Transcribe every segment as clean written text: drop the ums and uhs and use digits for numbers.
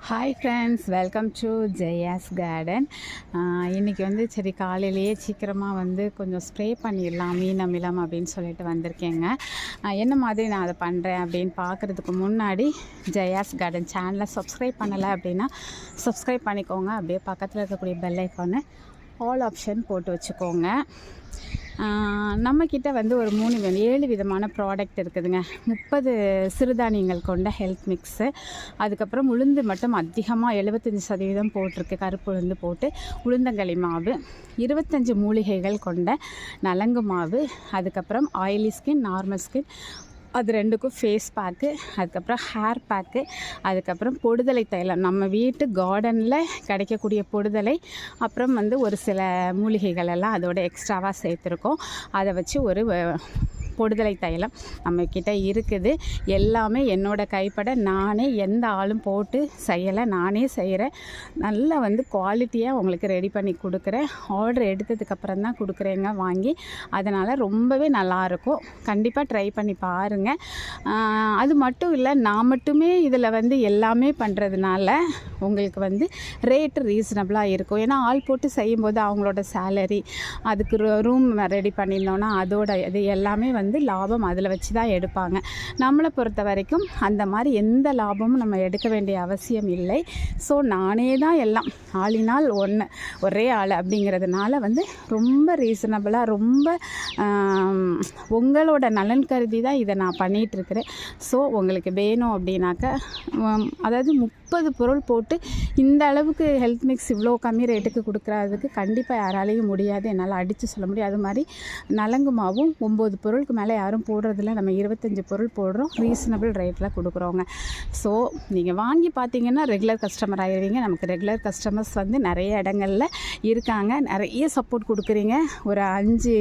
Hi friends, welcome to Jaya's garden. இன்றைக்கி சரி காலையிலேயே சீக்கிரமாக கொஞ்சம் ஸ்ப்ரே பண்ணிடலாம் மீன் அமிலம் அப்படின்னு சொல்லிட்டு வந்திருக்கேங்க. என்ன மாதிரி நான் அதை பண்ணுறேன் அப்படின்னு பார்க்குறதுக்கு முன்னாடி ஜெயாஸ் கார்டன் சேனலை சப்ஸ்கிரைப் பண்ணலை அப்படின்னா சப்ஸ்கிரைப் பண்ணிக்கோங்க. அப்படியே பக்கத்தில் இருக்கக்கூடிய பெல் ஐக்கானை ஆல் ஆப்ஷன் போட்டு வச்சுக்கோங்க. நம்மக்கிட்ட ஒரு 7 விதமான ப்ராடக்ட் இருக்குதுங்க. 30 சிறுதானியங்கள் கொண்ட ஹெல்த் மிக்ஸு, அதுக்கப்புறம் உளுந்து மட்டும் அதிகமாக 75% போட்டிருக்கு. கருப்பு உளுந்து போட்டு உளுந்தங்களி மாவு, 25 மூலிகைகள் கொண்ட நலங்கு மாவு, அதுக்கப்புறம் ஆயிலி ஸ்கின், நார்மல் ஸ்கின், அது ரெண்டுக்கும் ஃபேஸ் பேக்கு, அதுக்கப்புறம் ஹேர் பேக்கு, அதுக்கப்புறம் பொடுதலை தைலம், நம்ம வீட்டு கார்டனில் கிடைக்கக்கூடிய பொடுதலை, அப்புறம் ஒரு சில மூலிகைகள் எல்லாம் அதோட எக்ஸ்ட்ராவாக சேர்த்துருக்கோம். அதை வச்சு ஒரு பொடுதலை தைலம் நம்மக்கிட்ட இருக்குது. எல்லாமே என்னோடய கைப்பட நானே, எந்த ஆளும் போட்டு செய்யலை, நானே செய்கிறேன். நல்லா குவாலிட்டியாக உங்களுக்கு ரெடி பண்ணி கொடுக்குறேன். ஆர்டர் எடுத்ததுக்கப்புறம் தான் கொடுக்குறேங்க வாங்கி. அதனால் ரொம்பவே நல்லாயிருக்கும். கண்டிப்பாக ட்ரை பண்ணி பாருங்கள். அது மட்டும் இல்லை, நான் மட்டுமே இதில் எல்லாமே பண்ணுறதுனால உங்களுக்கு ரேட்டு ரீசனபிளாக இருக்கும். ஏன்னா ஆள் போட்டு செய்யும்போது அவங்களோட சேலரி, அதுக்கு ரூம் ரெடி பண்ணியிருந்தோன்னா அதோட இது எல்லாமே லாபம் அதில் வச்சு தான் எடுப்பாங்க. நம்மளை பொறுத்த வரைக்கும் அந்த மாதிரி எந்த லாபமும் நம்ம எடுக்க வேண்டிய அவசியம் இல்லை. ஸோ நானே தான் எல்லாம் ஆளினால் ஒரே ஆள் அப்படிங்கிறதுனால ரொம்ப ரீசனபிளாக, ரொம்ப உங்களோட நலன் கருதி தான் இதை நான் பண்ணிகிட்ருக்கிறேன். ஸோ உங்களுக்கு வேணும் அப்படின்னாக்க, அதாவது 30 பொருள் போட்டு இந்த அளவுக்கு ஹெல்த் மிக்ஸ் இவ்வளோ கம்மி ரேட்டுக்கு கொடுக்குறதுக்கு கண்டிப்பாக யாராலையும் முடியாது, என்னால் அடித்து சொல்ல முடியும். அது மாதிரி நலங்கு மாவும் 9 பொருளுக்கு மேலே யாரும் போடுறதில்ல. நம்ம 25 பொருள் போடுறோம், ரீசனபிள் ரேட்டில் கொடுக்குறோங்க. ஸோ நீங்கள் வாங்கி பார்த்தீங்கன்னா ரெகுலர் கஸ்டமர் ஆகிடுவீங்க. நமக்கு ரெகுலர் கஸ்டமர்ஸ் நிறைய இடங்களில் இருக்காங்க. நிறைய சப்போர்ட் கொடுக்குறீங்க. ஒரு 5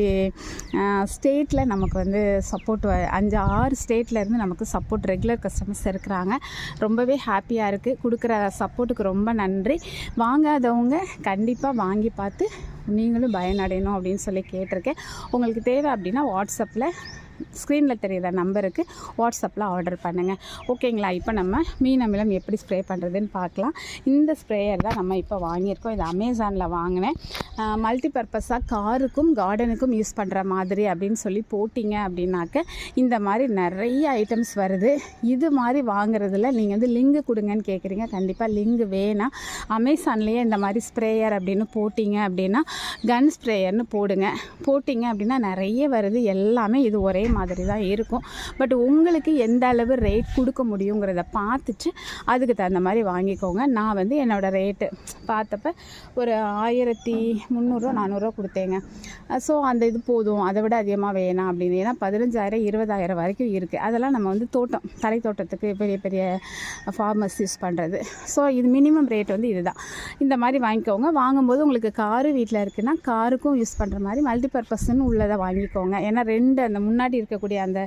ஸ்டேட்டில் நமக்கு சப்போர்ட், 5-6 ஸ்டேட்லேருந்து நமக்கு சப்போர்ட் ரெகுலர் கஸ்டமர்ஸ் இருக்கிறாங்க. ரொம்பவே ஹாப்பியாக இருக்குது. கொடுக்குற சப்போர்ட்டுக்கு ரொம்ப நன்றி. வாங்காதவங்க கண்டிப்பாக வாங்கி பார்த்து நீங்களும் பயனடையணும் அப்படின்னு சொல்லி கேட்டிருக்கேன். உங்களுக்கு தேவை அப்படின்னா வாட்ஸ்அப்பில் ஸ்க்ரீனில் தெரிகிற நம்பருக்கு வாட்ஸ்அப்பில் ஆர்டர் பண்ணுங்கள். ஓகேங்களா? இப்போ நம்ம மீன் அமிலம் எப்படி ஸ்ப்ரே பண்ணுறதுன்னு பார்க்கலாம். இந்த ஸ்ப்ரேயர் தான் நம்ம இப்போ வாங்கியிருக்கோம். இது அமேசானில் வாங்கினேன். மல்டி பர்பஸாக காருக்கும் கார்டனுக்கும் யூஸ் பண்ணுற மாதிரி அப்படின்னு சொல்லி போட்டிங்க அப்படின்னாக்க இந்த மாதிரி நிறைய ஐட்டம்ஸ் வருது. இது மாதிரி வாங்குறதுல நீங்கள் லிங்கு கொடுங்கன்னு கேட்குறீங்க. கண்டிப்பாக லிங்கு வேணாம். அமேசான்லேயே இந்த மாதிரி ஸ்ப்ரேயர் அப்படின்னு போட்டிங்க அப்படின்னா கன் ஸ்ப்ரேயர்னு போட்டிங்க அப்படின்னா நிறைய வருது. எல்லாமே இது ஒரே மாதிரி தான் இருக்கும். பட் உங்களுக்கு எந்த அளவு ரேட் கொடுக்க முடியுங்கிறத பார்த்துட்டு அதுக்கு தகுந்த மாதிரி வாங்கிக்கோங்க. நான் என்னோடய ரேட்டு பார்த்தப்ப ஒரு 1300-400 கொடுத்தேங்க. ஸோ அந்த இது போதும், அதை விட அதிகமாக வேணாம் அப்படின்னு. ஏன்னா 15,000-20,000 வரைக்கும் இருக்குது. அதெல்லாம் நம்ம தலை தோட்டத்துக்கு பெரிய பெரிய ஃபார்மர்ஸ் யூஸ் பண்ணுறது. ஸோ இது மினிமம் ரேட் இதுதான். இந்த மாதிரி வாங்கிக்கோங்க. வாங்கும்போது உங்களுக்கு காரு வீட்டில் இருக்குன்னா காருக்கும் யூஸ் பண்ணுற மாதிரி மல்டி பர்பஸ்ன்னு உள்ளதை வாங்கிக்கோங்க. ஏன்னா 2 அந்த முன்னாடி இருக்கக்கூடிய அந்த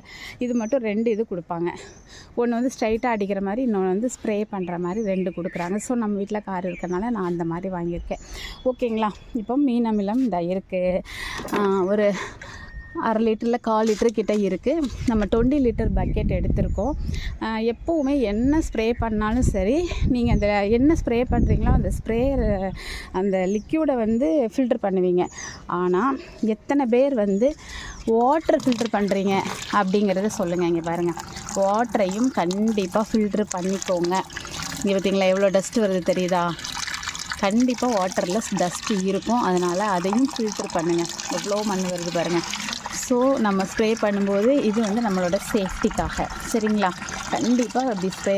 இது மட்டும் 2 இது கொடுப்பாங்க. ஒன்று ஸ்ட்ரைட்டாக அடிக்கிற மாதிரி, இன்னொன்று ஸ்ப்ரே பண்ணுற மாதிரி 2 கொடுக்குறாங்க. ஸோ நம்ம வீட்டில் கார் இருக்கிறனால நான் அந்த மாதிரி வாங்கியிருக்கேன். ஓகேங்களா? இப்போ மீன் அமிலம் இந்த இருக்குது. ஒரு 1/2 லிட்டரில் 1/4 லிட்டரு கிட்டே இருக்குது. நம்ம 20 லிட்டர் பக்கெட் எடுத்திருக்கோம். எப்போவுமே என்ன ஸ்ப்ரே பண்ணாலும் சரி, நீங்கள் அந்த என்ன ஸ்ப்ரே பண்ணுறீங்களோ அந்த ஸ்ப்ரேயர் அந்த லிக்யூடை ஃபில்டர் பண்ணுவீங்க. ஆனால் எத்தனை பேர் வாட்டர் ஃபில்டர் பண்ணுறீங்க அப்படிங்கிறத சொல்லுங்கள். இங்கே பாருங்கள், வாட்டரையும் கண்டிப்பாக ஃபில்ட்ரு பண்ணிக்கோங்க. இங்கே பார்த்தீங்களா எவ்வளோ டஸ்ட்டு வருது தெரியுதா? கண்டிப்பாக வாட்டரில் டஸ்ட்டு இருக்கும். அதனால் அதையும் ஃபில்ட்ரு பண்ணுங்கள். எவ்வளோ மண் வருது பாருங்கள். ஸோ நம்ம ஸ்ப்ரே பண்ணும்போது இது நம்மளோட சேஃப்டிக்காக, சரிங்களா? கண்டிப்பாக அப்படி ஸ்ப்ரே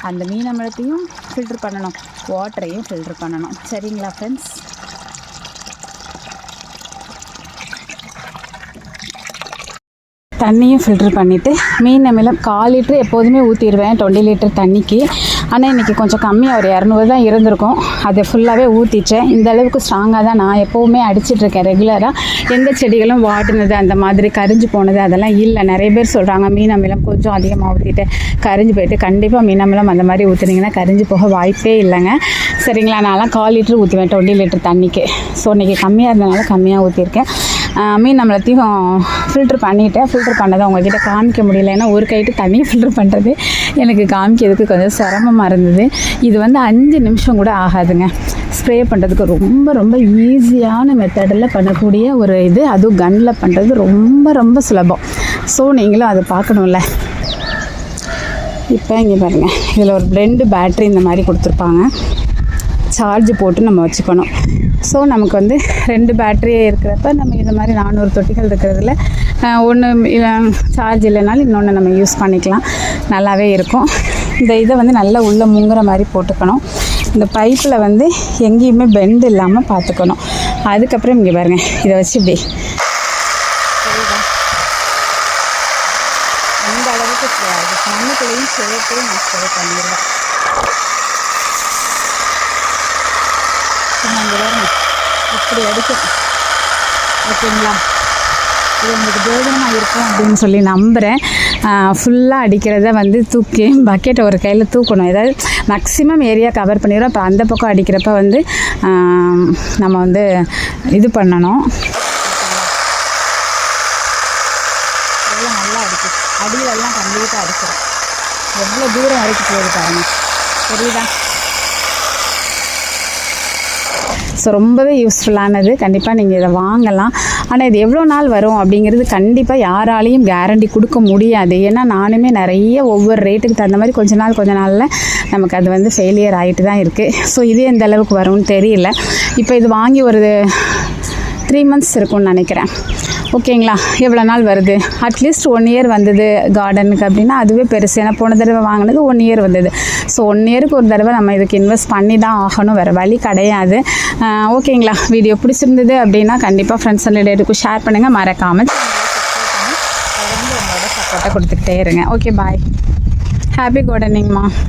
அந்த மீன் அமிலத்தையும் ஃபில்ட்ரு பண்ணணும், வாட்டரையும் ஃபில்ட்ரு பண்ணணும். சரிங்களா ஃப்ரெண்ட்ஸ்? தண்ணியும் ஃபில்ட்ரு பண்ணிவிட்டு மீன் அமிலம் 1/4 லிட்டரு எப்போதுமே ஊற்றிடுவேன் 20 லிட்டர் தண்ணிக்கு. ஆனால் இன்றைக்கி கொஞ்சம் கம்மியாக ஒரு 200 தான் இருந்திருக்கும். அதை ஃபுல்லாகவே ஊற்றிட்டேன். இந்த அளவுக்கு ஸ்ட்ராங்காக தான் நான் எப்போவுமே அடிச்சிட்ருக்கேன் ரெகுலராக. எந்த செடிகளும் வாடினது, அந்த மாதிரி கரிஞ்சு போனது அதெல்லாம் இல்லை. நிறைய பேர் சொல்கிறாங்க மீன் அமிலம் கொஞ்சம் அதிகமாக ஊற்றிட்டு கரிஞ்சு போயிட்டு. கண்டிப்பாக மீன் அமிலம் அந்த மாதிரி ஊற்றுனீங்கன்னா கரிஞ்சு போக வாய்ப்பே இல்லைங்க. சரிங்களா? நான்லாம் 1/4 லிட்டர் ஊற்றுவேன் 20 லிட்டர் தண்ணிக்கு. ஸோ இன்றைக்கி கம்மியாக இருந்தனால கம்மியாக ஊற்றிருக்கேன். மீன் நம்மளத்தையும் ஃபில்ட்ரு பண்ணிவிட்டேன். ஃபில்ட்ரு பண்ணதை உங்கள்கிட்ட காமிக்க முடியல, ஏன்னா ஒரு கைட்டு தண்ணியை ஃபில்ட்ரு பண்ணுறது எனக்கு காமிக்கிறதுக்கு கொஞ்சம் சிரமமாக இருந்தது. இது வந்து 5 நிமிஷம் கூட ஆகாதுங்க. ஸ்ப்ரே பண்ணுறதுக்கு ரொம்ப ரொம்ப ஈஸியான மெத்தடில் பண்ணக்கூடிய ஒரு இது, அதுவும் கன்னில் பண்ணுறது ரொம்ப ரொம்ப சுலபம். ஸோ நீங்களும் அதை பார்க்கணும்ல. இப்போ இங்கே பாருங்கள், இதில் ஒரு 2 பேட்ரி இந்த மாதிரி கொடுத்துருப்பாங்க. சார்ஜ் போட்டு நம்ம வச்சுக்கணும். ஸோ நமக்கு வந்து 2 பேட்ரி இருக்கிறப்ப நம்ம இந்த மாதிரி 400 தொட்டிகள் இருக்கிறதுல ஒன்று சார்ஜ் இல்லைனாலும் இன்னொன்று நம்ம யூஸ் பண்ணிக்கலாம். நல்லாவே இருக்கும். இந்த இதை வந்து நல்லா உள்ளே முங்குற மாதிரி போட்டுக்கணும். இந்த பைப்பில் வந்து எங்கேயுமே பெண்ட் இல்லாமல் பார்த்துக்கணும். அதுக்கப்புறம் இங்கே பாருங்கள், இதை வச்சு இப்படி இந்த அளவுக்கு மண்ணுக்குள்ளேயும் சேர்த்து நான் ஸ்ப்ரே பண்ணிடுவேன். இப்படி அடிக்கும். ஓகேங்களா? இது உங்களுக்கு பிரயோஜனமாக இருக்கும் அப்படின்னு சொல்லி நம்புகிறேன். ஃபுல்லாக அடிக்கிறத வந்து தூக்கி பக்கெட்டை ஒரு கையில் தூக்கணும். ஏதாவது மேக்ஸிமம் ஏரியா கவர் பண்ணிடுறோம். இப்போ அந்த பக்கம் அடிக்கிறப்ப வந்து நம்ம வந்து இது பண்ணணும். நல்லா அடிக்கும். அடியிலெல்லாம் கம்ப்ளீட்டாக அடிக்கிறோம். எவ்வளோ தூரம் வரைக்கும் போகுது பாருங்கள், தெரியுதா? ஸோ ரொம்பவே யூஸ்ஃபுல்லானது. கண்டிப்பாக நீங்கள் இதை வாங்கலாம். ஆனால் இது எவ்வளோ நாள் வரும் அப்படிங்கிறது கண்டிப்பாக யாராலையும் கேரண்டி கொடுக்க முடியாது. ஏன்னா நானுமே நிறைய ஒவ்வொரு ரேட்டுக்கு தகுந்த மாதிரி கொஞ்ச நாளில் நமக்கு அது வந்து ஃபெயிலியர் ஆகிட்டு தான் இருக்குது. ஸோ இது எந்த அளவுக்கு வரும்னு தெரியல. இப்போ இது வாங்கி ஒரு 3 months இருக்கும்னு நினைக்கிறேன். ஓகேங்களா? எவ்வளோ நாள் வருது? அட்லீஸ்ட் 1 year வந்தது கார்டனுக்கு அப்படின்னா அதுவே பெருசு. ஏன்னா போன தடவை வாங்கினது 1 year வந்தது. ஸோ 1 yearக்கு ஒரு தடவை நம்ம இதுக்கு இன்வெஸ்ட் பண்ணி தான் ஆகணும், வேறு வழி கிடையாது. ஓகேங்களா? வீடியோ பிடிச்சிருந்தது அப்படின்னா கண்டிப்பாக ஃப்ரெண்ட்ஸ் அண்ட் ரிலேட்டிவ்க்கு ஷேர் பண்ணுங்கள். மறக்காமல் தொடர்ந்து உங்களோட சப்போர்ட்டை கொடுத்துக்கிட்டே இருங்க. ஓகே, பாய். ஹாப்பி கார்டனிங்மா.